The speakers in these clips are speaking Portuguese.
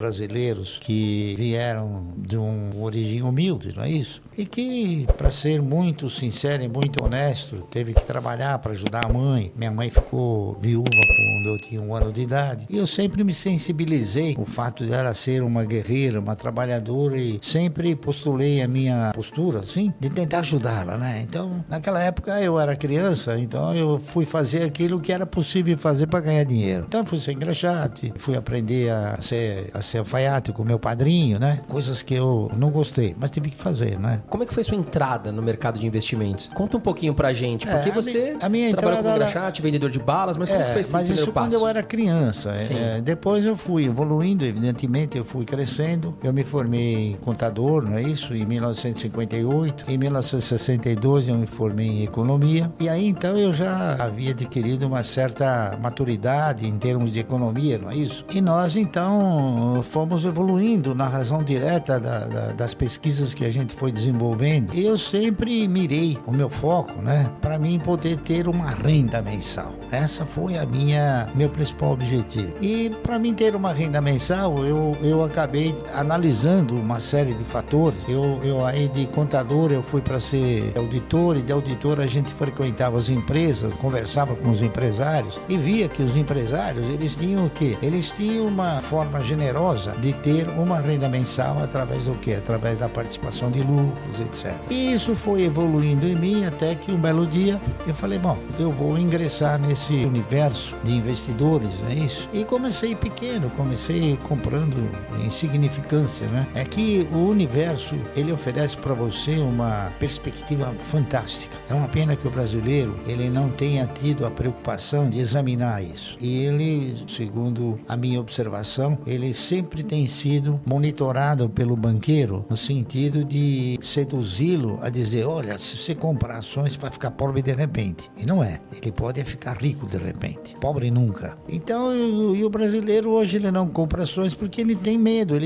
brasileiros que vieram de uma origem humilde, não é isso? E que, para ser muito sincero e muito honesto, teve que trabalhar para ajudar a mãe. Minha mãe ficou viúva quando eu tinha 1 ano de idade. E eu sempre me sensibilizei o fato dela ser uma guerreira, uma trabalhadora, e sempre postulei a minha postura, assim, de tentar ajudá-la, né? Então, naquela época eu era criança, então eu fui fazer aquilo que era possível fazer para ganhar dinheiro. Então, fui ser engraxate, fui aprender a ser alfaiate com meu padrinho, né? Coisas que eu não gostei, mas tive que fazer, né? Como é que foi sua entrada no mercado de investimentos? Conta um pouquinho pra gente, porque você a minha trabalhou como entrada engraxate, vendedor de balas, mas como foi esse mas primeiro isso passo? quando eu era criança. Depois eu fui evoluindo, evidentemente, eu fui crescendo. Eu me formei contador, não é isso? Em 1958. Em 1962 eu me formei em economia. E aí então eu já havia adquirido uma certa maturidade em termos de economia, não é isso? E nós então fomos evoluindo na razão direta das pesquisas que a gente foi desenvolvendo. E eu sempre mirei o meu foco, né? Para mim poder ter uma renda mensal. Essa foi meu principal objetivo. E para mim ter uma renda mensal, eu acabei analisando uma série de fatores. Eu aí de contador eu fui para ser auditor, e de auditor a gente frequentava as empresas, conversava com os empresários e via que os empresários, eles tinham o quê? Eles tinham uma forma generosa de ter uma renda mensal através do quê? Através da participação de lucros, etc. E isso foi evoluindo em mim até que um belo dia eu falei, bom, eu vou ingressar nesse universo de investidores, não é isso? E comecei pequeno, comecei comprando insignificância, né? É que o universo, ele oferece para você uma perspectiva fantástica. É uma pena que o brasileiro, ele não tenha tido a preocupação de examinar isso. E ele, segundo a minha observação, ele sempre tem sido monitorado pelo banqueiro no sentido de seduzi-lo a dizer, olha, se você comprar ações, você vai ficar pobre de repente. E não é. Ele pode ficar rico de repente. Pobre nunca. Então, e o brasileiro hoje ele não compra ações porque ele tem medo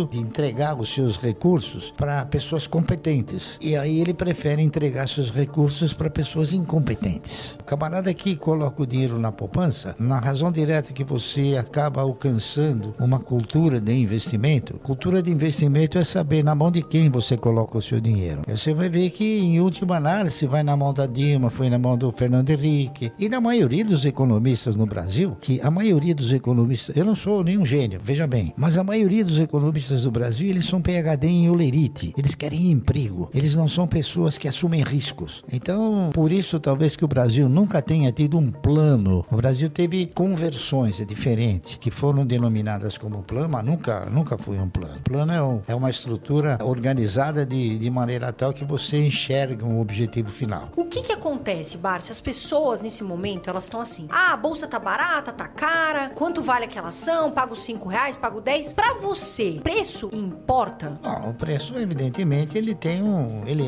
de entregar os seus recursos para pessoas competentes. E aí ele prefere entregar seus recursos para pessoas incompetentes. O camarada que coloca o dinheiro na poupança, na razão direta que você acaba alcançando uma cultura de investimento. Cultura de investimento é saber na mão de quem você coloca o seu dinheiro. E você vai ver que, em última análise, vai na mão da Dilma, foi na mão do Fernando Henrique e da maioria dos economistas no Brasil, que a maioria dos economistas, eu não sou nenhum gênio, veja bem, mas a maioria dos economistas do Brasil, eles são PhD em Olerite, eles querem emprego, eles não são pessoas que assumem riscos. Então, por isso, talvez que o Brasil nunca tenha tido um plano. O Brasil teve conversões, é diferente, que foram denominadas como plano, mas nunca foi um plano. Plano é uma estrutura organizada de maneira tal que você enxerga um objetivo final. O que acontece, Barsi? As pessoas, nesse momento, elas estão assim, a bolsa tá barata, tá cara, quanto vale aquela ação, pago R$5, pago 10. Pra você, preço importa? Bom, o preço, evidentemente, ele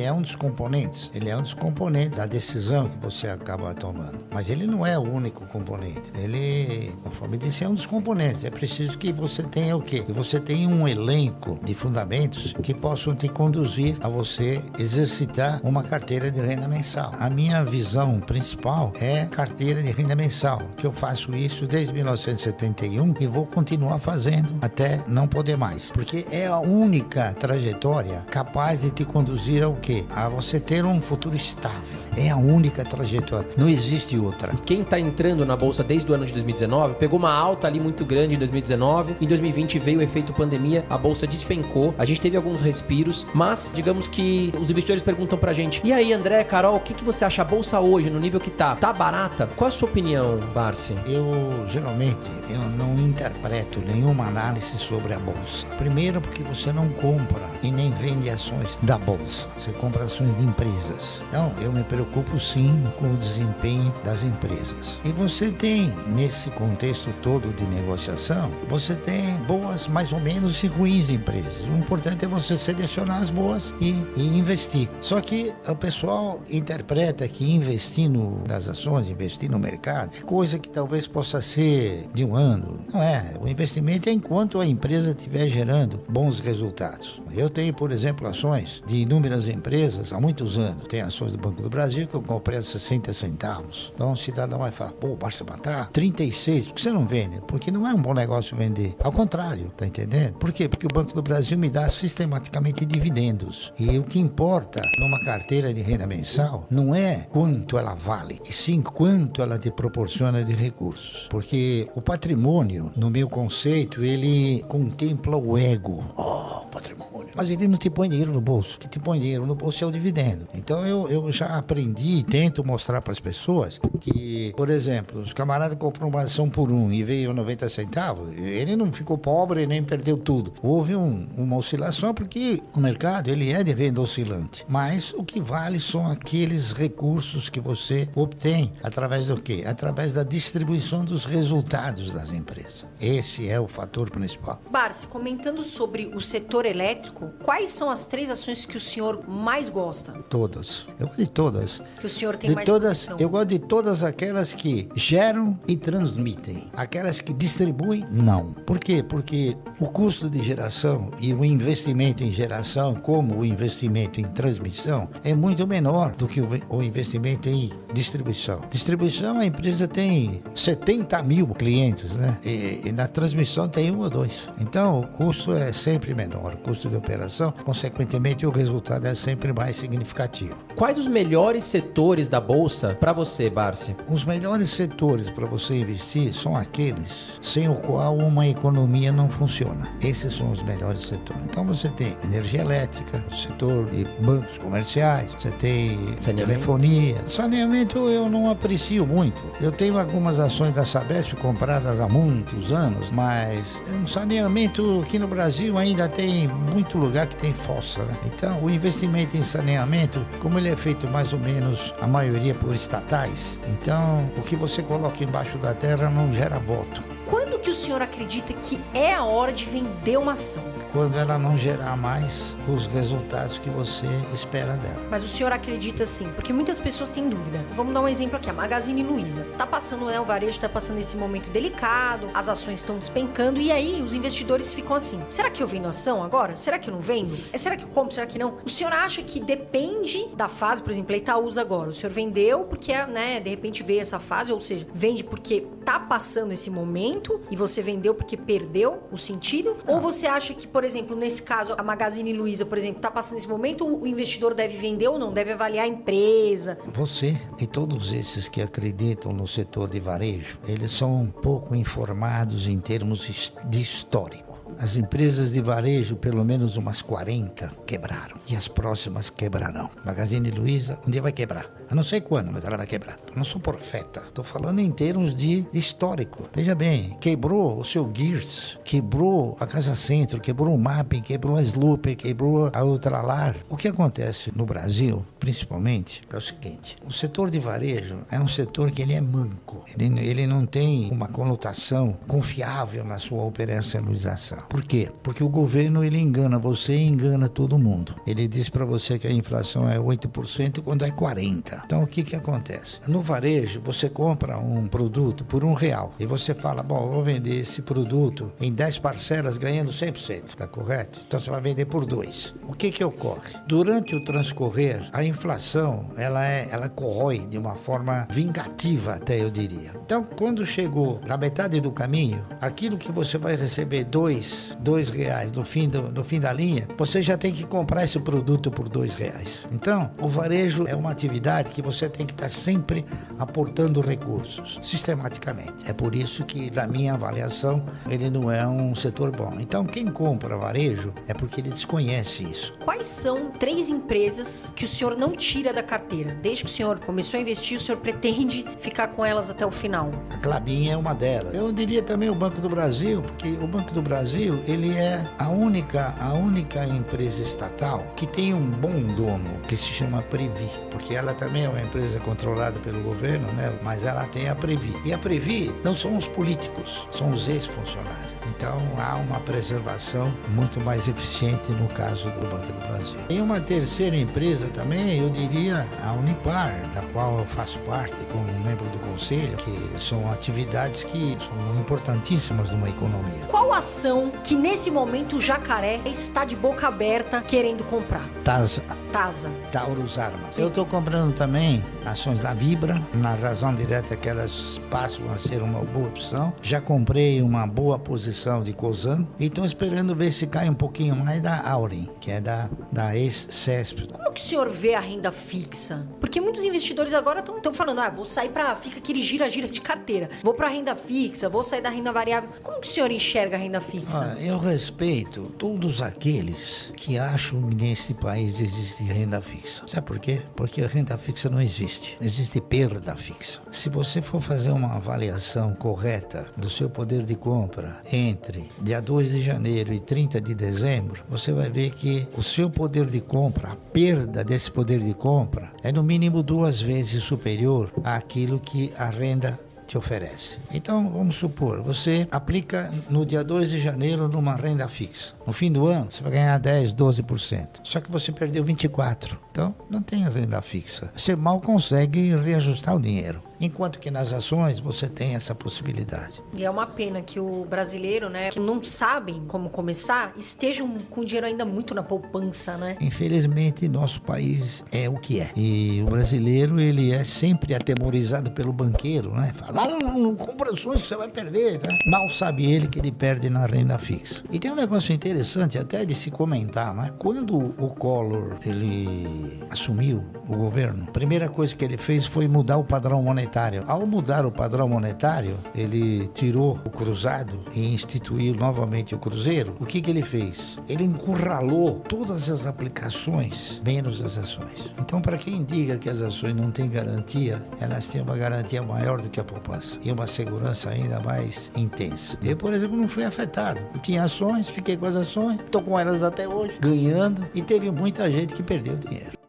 é um dos componentes. Ele é um dos componentes da decisão que você acaba tomando. Mas ele não é o único componente. Ele, conforme disse, é um dos componentes. É preciso que você tenha o quê? Que você tenha um elenco de fundamentos que possam te conduzir a você exercitar uma carteira de renda mensal. A minha visão principal é carteira de renda mensal, que eu faço isso desde 1971 e vou continuar fazendo até não poder mais. Porque é a única trajetória capaz de te conduzir ao quê? A você ter um futuro estável. É a única trajetória. Não existe outra. Quem tá entrando na bolsa desde o ano de 2019, pegou uma alta ali muito grande em 2019. Em 2020 veio o efeito pandemia, a bolsa despencou. A gente teve alguns respiros, mas digamos que os investidores perguntam pra gente, e aí, André, Carol, o que você acha a bolsa hoje, no nível que tá? Tá barata? Qual a sua opinião, Barsi? Geralmente, eu não interpreto nenhuma análise sobre a bolsa. Primeiro, porque você não compra e nem vende ações da bolsa. Você compra ações de empresas. Então, eu me preocupo sim com o desempenho das empresas. E você tem, nesse contexto todo de negociação, você tem boas, mais ou menos, e ruins empresas. O importante é você selecionar as boas e investir. Só que o pessoal interpreta que investir nas ações, investir no mercado, é coisa que talvez possa ser de um ano. Não é. O investimento é enquanto a empresa estiver gerando bons resultados. Eu tenho, por exemplo, ações de inúmeras empresas há muitos anos. Tem ações do Banco do Brasil que eu comprei a 60 centavos. Então o cidadão vai falar, pô, basta matar 36, por que você não vende? Porque não é um bom negócio vender. Ao contrário, tá entendendo? Por quê? Porque o Banco do Brasil me dá sistematicamente dividendos. E o que importa numa carteira de renda mensal não é quanto ela vale, e sim quanto ela te proporciona de recursos. Porque o patrimônio, no meu conceito, ele contempla o ego. Patrimônio. Mas ele não te põe dinheiro no bolso. O que te põe dinheiro no bolso é o dividendo. Então eu já aprendi e tento mostrar para as pessoas que, por exemplo, os camaradas compram uma ação por 1 e veio 90 centavos, ele não ficou pobre nem perdeu tudo. Houve uma oscilação porque o mercado ele é de renda oscilante. Mas o que vale são aqueles recursos que você obtém através do quê? Através da distribuição dos resultados das empresas. Esse é o fator principal. Barsi, comentando sobre o setor elétrico, quais são as 3 ações que o senhor mais gosta? Todas. Eu gosto de todas. Que o senhor tem De mais todas, posição? eu gosto de todas aquelas que geram e transmitem. Aquelas que distribuem, não. Por quê? Porque o custo de geração e o investimento em geração, como o investimento em transmissão, é muito menor do que o investimento em distribuição. Distribuição, a empresa tem 70 mil clientes, né? E na transmissão tem 1 ou 2. Então, o custo é sempre menor. O custo de operação, consequentemente, o resultado é sempre mais significativo. Quais os melhores setores da Bolsa para você, Barsi? Os melhores setores para você investir são aqueles sem o qual uma economia não funciona. Esses são os melhores setores. Então você tem energia elétrica, o setor de bancos comerciais, você tem telefonia. Saneamento eu não aprecio muito. Eu tenho algumas ações da Sabesp compradas há muitos anos, mas o saneamento aqui no Brasil ainda tem muito lugar que tem fossa, né? Então o investimento em saneamento, como ele é feito mais ou menos a maioria por estatais, então o que você coloca embaixo da terra não gera voto. Quando que o senhor acredita que é a hora de vender uma ação? Quando ela não gerar mais os resultados que você espera dela. Mas o senhor acredita sim, porque muitas pessoas têm dúvida. Vamos dar um exemplo aqui, a Magazine Luiza. Tá passando, né, o varejo tá passando esse momento delicado, as ações estão despencando e aí os investidores ficam assim, será que eu vendo ação agora? Será que eu não vendo? Será que eu compro? Será que não? O senhor acha que depende da fase, por exemplo, Itaúsa agora, o senhor vendeu porque, né, de repente veio essa fase, ou seja, vende porque tá passando esse momento e você vendeu porque perdeu o sentido? Ou você acha que, por exemplo, nesse caso, a Magazine Luiza, por exemplo, tá passando esse momento, o investidor deve vender ou não? Deve avaliar a empresa? Você e todos esses que acreditam no setor de varejo, eles são um pouco informados em termos de histórico. As empresas de varejo, pelo menos umas 40, quebraram. E as próximas quebrarão. Magazine Luiza, um dia vai quebrar. Eu não sei quando, mas ela vai quebrar. Eu não sou profeta. Estou falando em termos de histórico. Veja bem, quebrou o seu Gears, quebrou a Casa Centro, quebrou o Mapping, quebrou a Slooper, quebrou a Ultralar. O que acontece no Brasil, principalmente, é o seguinte. O setor de varejo é um setor que ele é manco. Ele não tem uma conotação confiável na sua operacionalização. Por quê? Porque o governo ele engana você e engana todo mundo. Ele diz para você que a inflação é 8% quando é 40%. Então o que acontece? No varejo você compra um produto por R$1 e você fala, bom, eu vou vender esse produto em 10 parcelas ganhando 100%, tá correto? Então você vai vender por 2. O que ocorre? Durante o transcorrer, a inflação ela corrói de uma forma vingativa até eu diria. Então quando chegou na metade do caminho, aquilo que você vai receber R$2 no fim da linha, você já tem que comprar esse produto por R$2. Então, o varejo é uma atividade que você tem que estar sempre aportando recursos, sistematicamente. É por isso que, na minha avaliação, ele não é um setor bom. Então, quem compra varejo é porque ele desconhece isso. Quais são 3 empresas que o senhor não tira da carteira? Desde que o senhor começou a investir, o senhor pretende ficar com elas até o final? A Klabin é uma delas. Eu diria também o Banco do Brasil, porque o Banco do Brasil, ele é a única empresa estatal que tem um bom dono, que se chama Previ, porque ela também é uma empresa controlada pelo governo, né? Mas ela tem a Previ. E a Previ não são os políticos, são os ex-funcionários. Então há uma preservação muito mais eficiente no caso do Banco do Brasil. Tem uma terceira empresa também, eu diria a Unipar, da qual eu faço parte como membro do conselho, que são atividades que são importantíssimas numa economia. Qual ação que nesse momento o jacaré está de boca aberta querendo comprar? TASA. Tasa. Taurus Armas. Eu estou comprando também ações da Vibra, na razão direta que elas passam a ser uma boa opção. Já comprei uma boa posição de Cosan e estou esperando ver se cai um pouquinho mais da Aurin, que é da ex-CESP. Como que o senhor vê a renda fixa? Porque muitos investidores agora estão falando, vou sair fica aquele gira-gira de carteira. Vou para renda fixa, vou sair da renda variável. Como que o senhor enxerga a renda fixa? Eu respeito todos aqueles que acham que nesse país existe renda fixa. Sabe por quê? Porque a renda fixa não existe. Existe perda fixa. Se você for fazer uma avaliação correta do seu poder de compra entre dia 2 de janeiro e 30 de dezembro, você vai ver que o seu poder de compra, a perda desse poder de compra, é no mínimo 2 vezes superior àquilo que a renda te oferece. Então, vamos supor, você aplica no dia 2 de janeiro numa renda fixa. No fim do ano, você vai ganhar 10, 12%. Só que você perdeu 24%. Então, não tem renda fixa. Você mal consegue reajustar o dinheiro. Enquanto que nas ações você tem essa possibilidade. E é uma pena que o brasileiro, né, que não sabem como começar, estejam com o dinheiro ainda muito na poupança, né? Infelizmente, nosso país é o que é. E o brasileiro, ele é sempre atemorizado pelo banqueiro, né? Fala, não compra ações que você vai perder, né? Mal sabe ele que ele perde na renda fixa. E tem um negócio interessante até de se comentar, né? Quando o Collor, ele assumiu o governo, a primeira coisa que ele fez foi mudar o padrão monetário. Ao mudar o padrão monetário, ele tirou o cruzado e instituiu novamente o cruzeiro. O que ele fez? Ele encurralou todas as aplicações, menos as ações. Então, para quem diga que as ações não têm garantia, elas têm uma garantia maior do que a poupança e uma segurança ainda mais intensa. Eu, por exemplo, não fui afetado. Eu tinha ações, fiquei com as ações, estou com elas até hoje, ganhando, e teve muita gente que perdeu dinheiro.